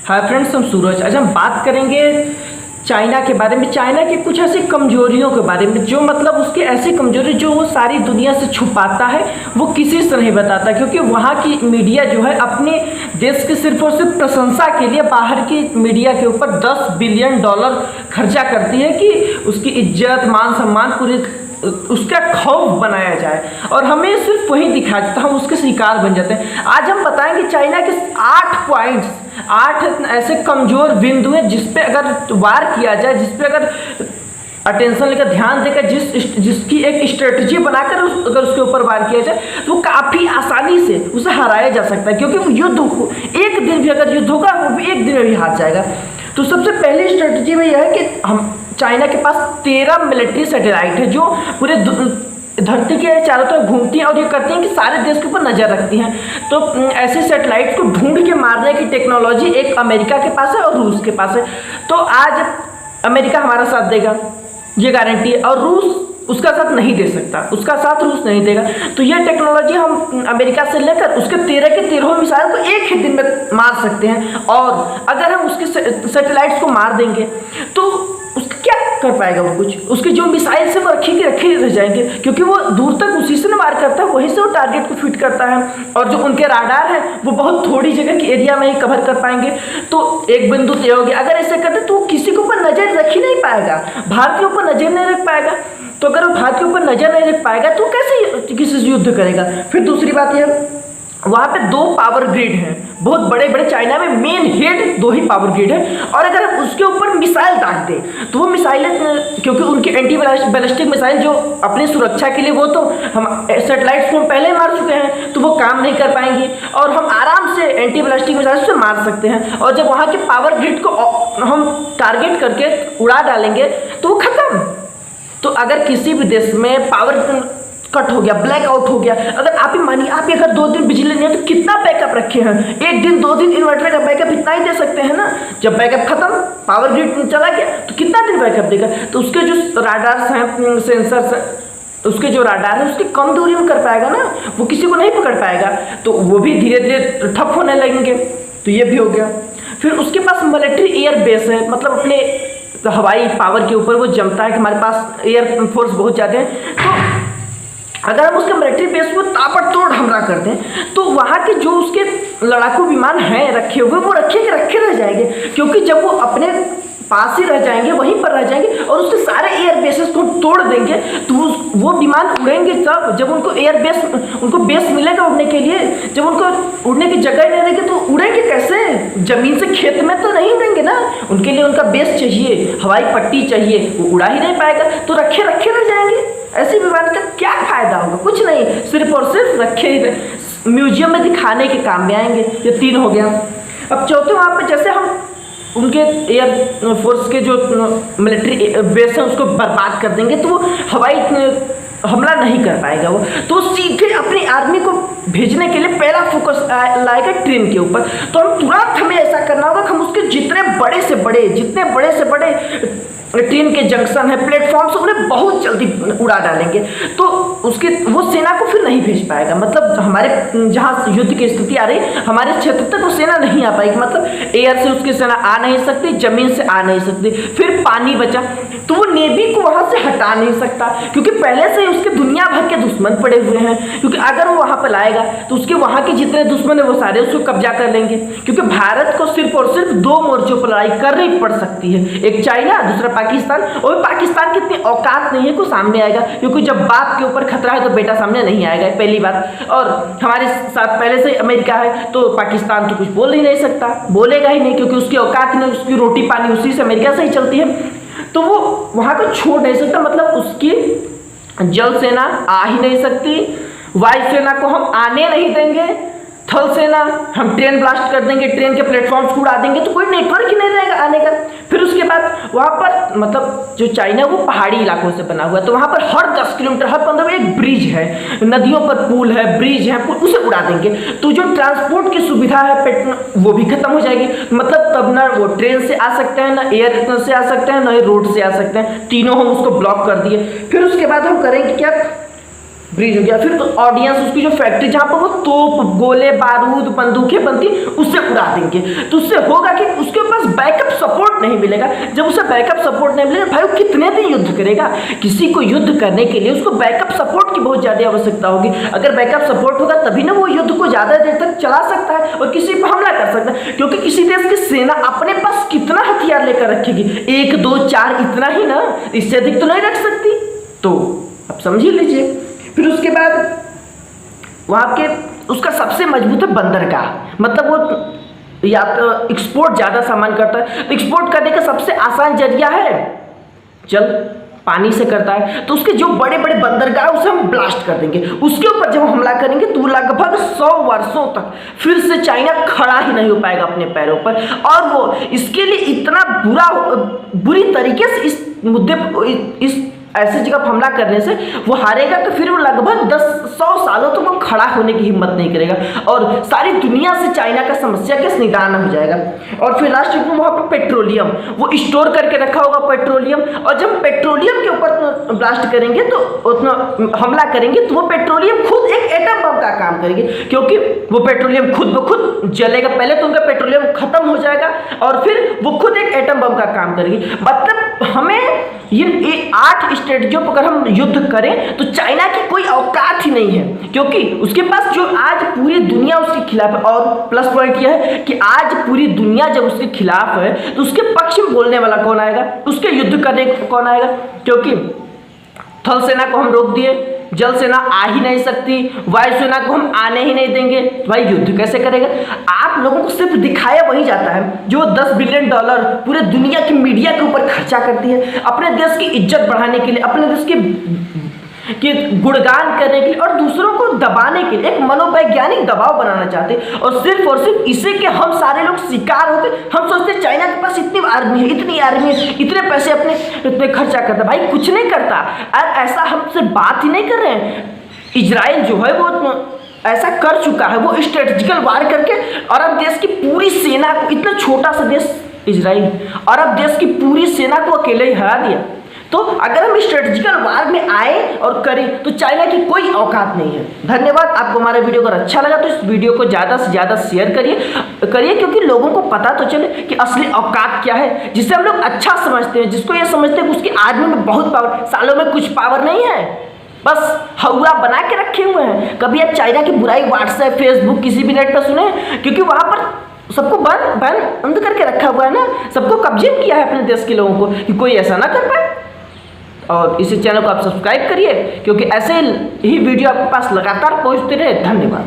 Hi friends, हम सूरज। आज हम बात करेंगे चाइना के बारे में। चाइना की कुछ ऐसी कमजोरियों के बारे में जो मतलब उसकी ऐसी कमजोरी जो वो सारी दुनिया से छुपाता है, वो किसी से नहीं बताता। क्योंकि वहाँ की मीडिया जो है अपने देश की सिर्फ और सिर्फ प्रशंसा के लिए बाहर की मीडिया के ऊपर $10 बिलियन खर्चा करती है कि उसकी इज्जत मान सम्मान पूरी उसका खौफ बनाया जाए, और हमें सिर्फ वही दिखाया जाता है, हम उसके शिकार बन जाते हैं। आज हम बताएंगे चाइना के 8 पॉइंट्स, 8 ऐसे कमजोर बिंदु हैं जिस पे अगर वार किया जाए, जिस पे अगर अटेंशन लेकर ध्यान देकर जिसकी एक स्ट्रेटजी बनाकर अगर उसके ऊपर वार किया जाए तो काफ़ी आसानी से उसे हराया जा सकता है। क्योंकि युद्ध एक दिन भी अगर युद्ध होगा वो भी एक दिन में भी हार जाएगा। तो सबसे पहली स्ट्रेटजी में यह है कि हम चाइना के पास 13 मिलिट्री सैटेलाइट है जो पूरे धरती के चारों तरफ घूमती हैं और ये करती हैं कि सारे देश के ऊपर नज़र रखती हैं। तो ऐसे सैटेलाइट को ढूंढ के मारने की टेक्नोलॉजी एक अमेरिका के पास है और रूस के पास है। तो आज अमेरिका हमारा साथ देगा, ये गारंटी है, और रूस उसका साथ नहीं दे सकता, उसका साथ रूस नहीं देगा। तो यह टेक्नोलॉजी हम अमेरिका से लेकर उसके 13 के 13 मिसाइल को एक ही दिन में मार सकते हैं। और अगर हम उसके सैटेलाइट्स को मार देंगे तो उसका क्या कर पाएगा वो कुछ, उसके जो मिसाइल से वो रखे रह जाएंगे। क्योंकि वो दूर तक उसी से मार करता है, वहीं से वो टारगेट को फिट करता है। और जो उनके राडार है वो बहुत थोड़ी जगह की एरिया में ही कवर कर पाएंगे। तो एक बिंदु तय हो गया। अगर ऐसे करते तो वो किसी के ऊपर नजर रख ही नहीं पाएगा, भारत के ऊपर नजर नहीं रख पाएगा। तो अगर वो भारत के ऊपर नजर नहीं रख पाएगा तो कैसे किसी से युद्ध करेगा। फिर दूसरी बात यह, वहाँ पे 2 पावर ग्रिड हैं, बहुत बड़े बड़े। चाइना में मेन हेड 2 ही पावर ग्रिड है, और अगर हम उसके ऊपर मिसाइल दाग दें तो वो मिसाइलें, क्योंकि उनकी एंटी बैलिस्टिक मिसाइल जो अपनी सुरक्षा के लिए, वो तो हम सैटेलाइट्स को पहले ही मार चुके हैं, तो वो काम नहीं कर पाएंगी और हम आराम से एंटी बैलिस्टिक मिसाइल से मार सकते हैं। और जब वहाँ के पावर ग्रिड को हम टारगेट करके उड़ा डालेंगे तो वो खत्म। तो अगर किसी भी देश में पावर कट हो गया, ब्लैकआउट हो गया, अगर आप ही मानिए आप अगर 2 दिन बिजली नहीं है तो कितना बैकअप रखे हैं, 1 दिन 2 दिन इन्वर्टर का बैकअप इतना ही दे सकते हैं ना। जब बैकअप खत्म, पावर ग्रिड चला गया तो कितना दिन बैकअप देगा। तो उसके जो राडार्स हैं, सेंसर्स हैं, उसके जो राडार है उसकी कम दूरी में कर पाएगा ना, वो किसी को नहीं पकड़ पाएगा। तो वो भी धीरे धीरे ठप होने लगेंगे। तो ये भी हो गया। फिर उसके पास मिलिट्री एयर बेस है, मतलब अपने हवाई पावर के ऊपर वो जमता है कि हमारे पास एयर फोर्स बहुत ज़्यादा है। तो अगर हम उसके मिलिट्री बेस को ताबड़तोड़ हमला कर दें तो वहाँ के जो उसके लड़ाकू विमान हैं रखे हुए, वो रखे रह जाएंगे। क्योंकि जब वो अपने पास ही रह जाएंगे, वहीं पर रह जाएंगे और उसके सारे एयर बेसेस को तोड़ देंगे तो वो विमान उड़ेंगे तब जब उनको बेस मिलेगा उड़ने के लिए। जब उनको उड़ने की जगह नहीं रहेगी तो उड़ेंगे कैसे, जमीन से खेत में तो नहीं उड़ेंगे ना। उनके लिए उनका बेस चाहिए, हवाई पट्टी चाहिए, वो उड़ा ही नहीं पाएगा। तो रखे रह जाएंगे। ऐसे विमान का क्या फायदा होगा, कुछ नहीं, सिर्फ और सिर्फ रखे ही म्यूजियम में दिखाने के काम में आएंगे। ये 3 हो गया। अब चौथे, वहाँ पर जैसे हम उनके एयर फोर्स के जो मिलिट्री बेस है उसको बर्बाद कर देंगे तो वो हवाई हमला नहीं कर पाएगा। वो तो सीधे अपनी आर्मी को भेजने के लिए पहला फोकस लाएगा ट्रेन के ऊपर। तो हम तुरंत हमें ऐसा करना होगा कि हम उसके जितने बड़े से बड़े ट्रेन के जंक्शन है, प्लेटफॉर्म से उन्हें बहुत जल्दी उड़ा डालेंगे। तो वो सेना को फिर नहीं भेज पाएगा। मतलब हमारे जहाँ युद्ध की स्थिति आ रही, हमारे क्षेत्र तक वो सेना नहीं आ पाएगी। मतलब एयर से उसकी सेना आ नहीं सकती, जमीन से आ नहीं सकती। फिर पानी बचा तो वो नेवी को वहाँ से हटा नहीं सकता, क्योंकि पहले से ही उसके दुनिया भर के दुश्मन पड़े हुए हैं। क्योंकि अगर वो वहाँ पर लाएगा तो उसके वहाँ के जितने दुश्मन है वो सारे उसको कब्जा कर लेंगे। क्योंकि भारत को सिर्फ और सिर्फ 2 मोर्चों पर लड़ाई करनी पड़ सकती है, एक चाइना, दूसरा पाकिस्तान। और पाकिस्तान की इतनी औकात नहीं है कि सामने आएगा, क्योंकि जब बाप के ऊपर खतरा है तो बेटा सामने नहीं आएगा, पहली बात। और हमारे साथ पहले से अमेरिका है तो पाकिस्तान तो कुछ बोल ही नहीं सकता, बोलेगा ही नहीं, क्योंकि उसकी औकात नहीं, उसकी रोटी पानी उसी से अमेरिका से ही चलती है। तो वो वहाँ को छोड़ नहीं सकता। मतलब उसकी जल सेना आ ही नहीं सकती, वायु सेना को हम आने नहीं देंगे, थल सेना हम ट्रेन ब्लास्ट कर देंगे, ट्रेन के प्लेटफॉर्म्स को उड़ा देंगे, तो कोई नेटवर्क ही नहीं रहेगा आने का। फिर उसके बाद वहाँ पर मतलब जो चाइना वो पहाड़ी इलाकों से बना हुआ है, तो वहाँ पर हर 10 किलोमीटर, हर 15 में एक ब्रिज है, नदियों पर पुल है, ब्रिज है, उसे उड़ा देंगे। तो जो ट्रांसपोर्ट की सुविधा है वो भी खत्म हो जाएगी। मतलब तब ना वो ट्रेन से आ सकते हैं, ना एयर से आ सकते हैं, ना ही रोड से आ सकते हैं, तीनों हम उसको ब्लॉक कर दिए। फिर उसके बाद हम करेंगे क्या, ब्रिज हो गया, फिर तो ऑडियंस उसकी जो फैक्ट्री जहाँ पर वो तोप गोले बारूद बंदूकें बनती उससे उड़ा देंगे। तो उससे होगा कि उसके पास बैकअप सपोर्ट नहीं मिलेगा। जब उसे बैकअप सपोर्ट नहीं मिलेगा, भाई वो कितने दिन युद्ध करेगा? किसी को युद्ध करने के लिए उसको बैकअप सपोर्ट की बहुत ज़्यादा आवश्यकता होगी। अगर बैकअप सपोर्ट होगा तभी ना वो युद्ध को ज़्यादा देर तक चला सकता है और किसी पर हमला कर सकता है। क्योंकि किसी देश की सेना अपने पास कितना हथियार लेकर रखेगी? 1 2 4 इतना ही ना, इससे अधिक तो नहीं रख सकती। तो अब समझ ही लीजिए। फिर उसके बाद वहाँ के उसका सबसे मजबूत है बंदरगाह, मतलब वो या तो एक्सपोर्ट ज़्यादा सामान करता है, तो एक्सपोर्ट करने का सबसे आसान जरिया है जल, पानी से करता है। तो उसके जो बड़े बड़े बंदरगाह उसे हम ब्लास्ट कर देंगे। उसके ऊपर जब हम हमला करेंगे तो लगभग 100 वर्षों तक फिर से चाइना खड़ा ही नहीं हो पाएगा अपने पैरों पर। और वो इसके लिए इतना बुरी तरीके से इस मुद्दे इस ऐसी जगह पर हमला करने से वो हारेगा, तो फिर वो लगभग 100 सालों तक वो खड़ा होने की हिम्मत नहीं करेगा और सारी दुनिया से चाइना का समस्या का निदान हो जाएगा। और फिर लास्ट में वहाँ पर पेट्रोलियम वो स्टोर करके रखा होगा पेट्रोलियम, और जब पेट्रोलियम के ऊपर ब्लास्ट करेंगे तो उतना हमला करेंगे तो वो पेट्रोलियम खुद एक एटम बम का काम करेंगे, क्योंकि वो पेट्रोलियम खुद ब खुद जलेगा। पहले तो उनका पेट्रोलियम खत्म हो जाएगा और फिर वो खुद एक एटम बम का काम करेगी। मतलब हमें ये 8 स्ट्रेटजियों पर अगर हम युद्ध करें तो चाइना की कोई औकात ही नहीं है, क्योंकि उसके पास जो आज पूरी दुनिया उसके खिलाफ है। और प्लस पॉइंट यह है कि आज पूरी दुनिया जब उसके खिलाफ है तो उसके पक्ष में बोलने वाला कौन आएगा? उसके युद्ध करने कौन आएगा? क्योंकि थल सेना को हम रोक दिए, जल सेना आ ही नहीं सकती, वायु सेना को हम आने ही नहीं देंगे, भाई युद्ध कैसे करेगा? आप लोगों को सिर्फ दिखाया वही जाता है जो $10 बिलियन पूरे दुनिया की मीडिया के ऊपर खर्चा करती है अपने देश की इज्जत बढ़ाने के लिए, अपने देश के गुणगान करने के लिए और दूसरों को दबाने के लिए, एक मनोवैज्ञानिक दबाव बनाना चाहते हैं। और सिर्फ इसे के हम सारे लोग शिकार होते। हम सोचते चाइना के पास इतनी आर्मी है, इतनी आर्मी है, इतने पैसे अपने इतने खर्चा करता, भाई कुछ नहीं करता। और ऐसा हमसे बात ही नहीं कर रहे हैं। इजराइल जो है वो ऐसा कर चुका है, वो स्ट्रेटेजिकल वार करके अरब देश की पूरी सेना को, इतना छोटा सा देश इजराइल, अरब देश की पूरी सेना को अकेले ही हरा दिया। तो अगर हम स्ट्रेटेजिकल वार में आए और करें तो चाइना की कोई औकात नहीं है। धन्यवाद। आपको हमारा वीडियो अगर अच्छा लगा तो इस वीडियो को ज़्यादा से ज़्यादा शेयर करिए, क्योंकि लोगों को पता तो चले कि असली औकात क्या है, जिसे हम लोग अच्छा समझते हैं, जिसको ये समझते हैं कि उसकी आदमी में बहुत पावर, सालों में कुछ पावर नहीं है, बस हवा बना के रखे हुए हैं। कभी आप चाइना की बुराई व्हाट्सएप फेसबुक किसी भी नेट पर सुने? क्योंकि वहाँ पर सबको बंद करके रखा हुआ है ना, सबको कब्जे किया है अपने देश के लोगों को कि कोई ऐसा ना कर पाए। और इसी चैनल को आप सब्सक्राइब करिए, क्योंकि ऐसे ही वीडियो आपके पास लगातार पहुंचते रहे। धन्यवाद।